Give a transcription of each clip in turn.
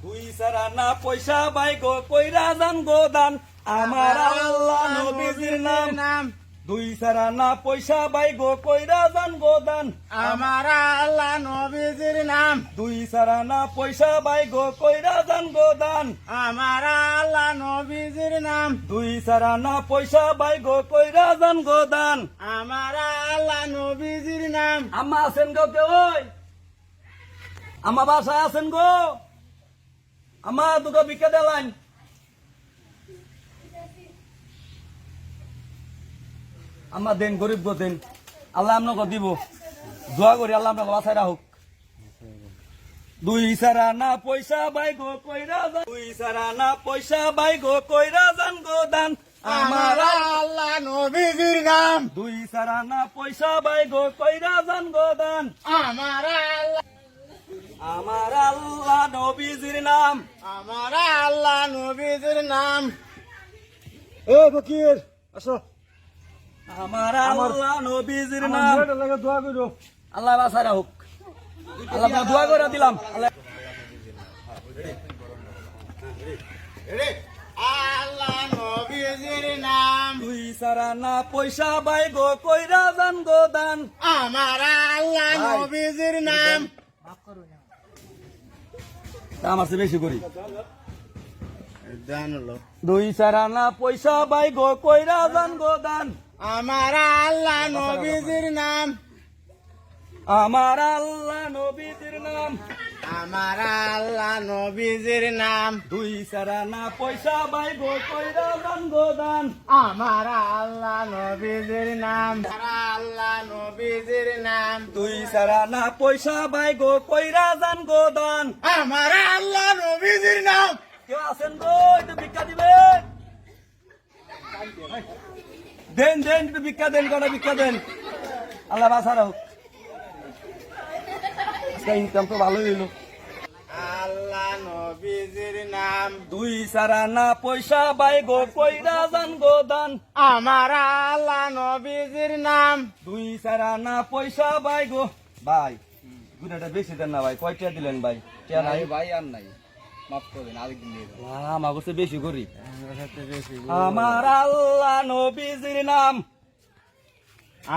দুই সারা না পয়সা বাই গো কইরা যান গো দান আমার আল্লাহ নবীজির নাম দুই সারা না পয়সা বাই গো কইরা যান গো দান আমার আল্লাহ নবীজির নাম দুই সারা না পয়সা বাই গো কইরা যান গো দান আমার আল্লাহ নবীজির নাম দুই সারা না পয়সা বাই গো কইরা যান গো দান আমার আল্লাহ নবীজির নাম আম্মা আছেন গো কে ওই আম্মা বাসায় আছেন গো আম্মা দুটো বিকে দেলাইন আম্মা দেন গরিব গো দেন আল্লাহ আপনাকে দিব দোয়া করি আল্লাহ আপনাকে বাসায় রাখুক দুই সারা না পয়সা বাই গো কইরা যান দুই সারা না পয়সা বাই গো কইরা যান গো দান আমার আল্লাহ নবীজির নাম দুই সারা না পয়সা বাই গো কইরা যান গো দান আমার আল্লাহ আমার আল্লাহ নবীজির নাম আমার আল্লাহ নবীজির নাম এ ফকির আসো আমার আল্লাহ নবীজির নাম আমার লাগে দোয়া করো আল্লাহ বাসায় রাখুক আল্লাহ দোয়া করে দিলাম আল্লাহ আল্লাহ নবীজির নাম দুই সারা না পয়সা বাই গো কইরা যান গো দান আমার আল্লাহ নবীজির নাম আমার চেয়ে বেশি করি জানলো দুই সারা না পয়সা বাই গো কইরা যান গো দান আমার আল্লাহ নবীজির নাম আমার আল্লাহ নবীজির নাম আমার আল্লাহ নবীজির নাম দুই সারা না পয়সা বাই গো কইরা যান গো দান আমার আল্লাহ নবীজির নাম আমার আল্লাহ নবীজির নাম দুই সারা না পয়সা বাই গো কইরা যান গো দান আমার আল্লাহ নবীজির নাম কেউ আছেন গো একটু ভিক্ষা দিবেন দেন দেন একটু ভিক্ষা দেন কটা ভিক্ষা দেন আল্লাহ বাসা রাখুক ইনকাম তো ভালোই হইলো আল্লাহ নবীজির নাম দুই সারা না পয়সা বাই গো কইরা যান গো দান আমার আল্লাহ নবীজির নাম দুই সারা না পয়সা বাই গো ভাই গুড়াটা বেশি দেন না ভাই কয়টা দিলেন ভাই টিয়া নাই ভাই আর নাই মাফ করবেন আরেকদিন দিয়ে দেবো আমার কাছে বেশি করি আমার আল্লাহ নবীজির নাম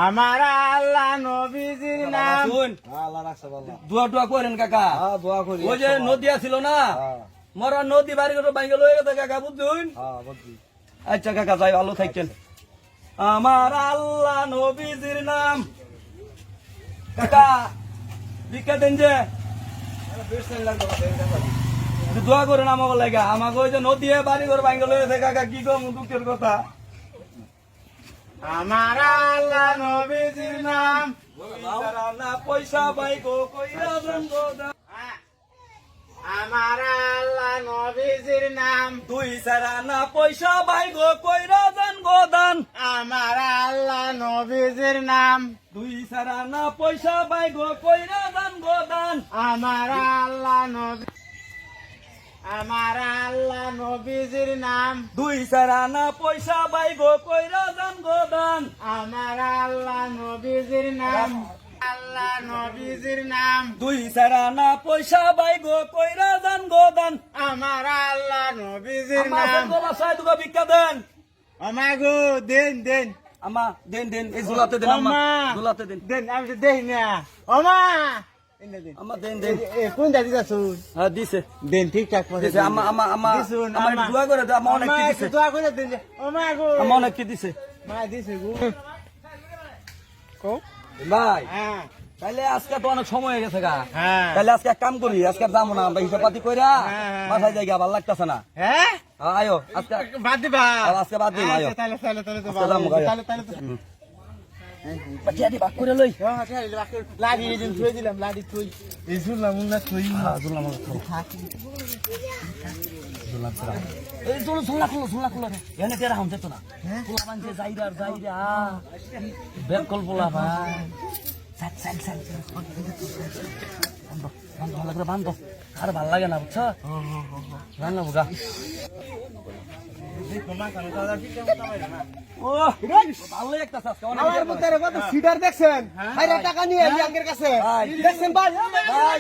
আমার আল্লাহ নবীজির নাম শুন আল্লাহ রাখছে ভালো দোয়া টোয়া করেন কাকা হ্যাঁ দোয়া করি ওই যে নদী আছিল না হ্যাঁ মরা নদী বাড়ি করে বাইঙ্গল হয়ে গেছে কাকা বুঝুন হ্যাঁ বুঝছি আচ্ছা কাকা যাই ভালো থাকছেন আমার আল্লাহ নবীজির নাম কাকা ভিক্ষা দেন যে একটু দোয়া করেন আমাকে লাগে আমাকে ওই যে নদী বাড়ি করে বাইঙ্গল হয়েছে কাকা কি কম দুঃখের কথা আমার আল্লাহ নবীজির নাম না পয়সা বাই গো কইরা যান গো দান আমার আল্লাহ নবীজির নাম দুই সারা না পয়সা বাই গো কইরা যান গো দান আমার আল্লাহ নবীজির নাম দুই সারা না পয়সা বাই গো কইরা যান গো দান আমার আল্লাহ নবী আমার আল্লাহ নবীজির নাম দুই সারা না পয়সা বাই গো কইরা যান গো দান আমার আল্লাহ নবীজির নাম আল্লাহ নবীজির নাম দুই সারা না পয়সা বাই গো কইরা যান গো দান আমার আল্লাহ নবীজির আমার নাম বাসায় দুটো ভিক্ষা দেন আমাগো দেন দেন আমা দেন দেন এই ঝুলাতে দেন আমা আমা। ঝুলাতে দেন দেন আমি তো দেই না ওমা এনে দেন আমা দেন দেন কোন দাদি যাচ্ছ হ্যাঁ দিছে দেন ঠিকঠাক মতো দিছে আমা আমা আমা দিছুন, আমার আমা। দোয়া করে দাও আমা অনেক কি দিছে দোয়া করে দেন ওমা গো আমা অনেক কি দিছে মা দিছে গো কো ভাই হ্যাঁ তাহলে আজকে তো অনেক সময় হয়ে গেছে গা হ্যাঁ তাহলে আজকে এক কাম করি আজকে আর যাবো না আমরা হিসাব পাতি কইরা হ্যাঁ। বাসায় যাই গা ভালো লাগতেছে না হ্যাঁ আয়ো আজকে বাদ দিবা আজকে বাদ দিন আয়ো আচ্ছা, তাহলে তাহলে তাহলে তো আজকে ভালো যাবো গা। তাহলে তাহলে তো বাচ্চা দি বাক করে লই হ্যাঁ তাহলে লাড়ি এই দিন থুই দিলাম লাড়ি থুই এই শুনলাম না থুই হ্যাঁ জুলাম এই জুল জুলা খুলো রে এনে তেরা হামতে তো না পোলা বানছে যাইরা বের কল পোলা ভাই সাত সাত সাত বান্ধ ভালো করে বান্ধ আর ভাল লাগে না বুঝছো রান্না বুগা ও ভালো একটা আজকে অনেক আমার বুতারে কত সিডার দেখছেন হাইরা টাকা নিয়ে এই আঙ্গের কাছে ভাই দেখছেন ভাই ভাই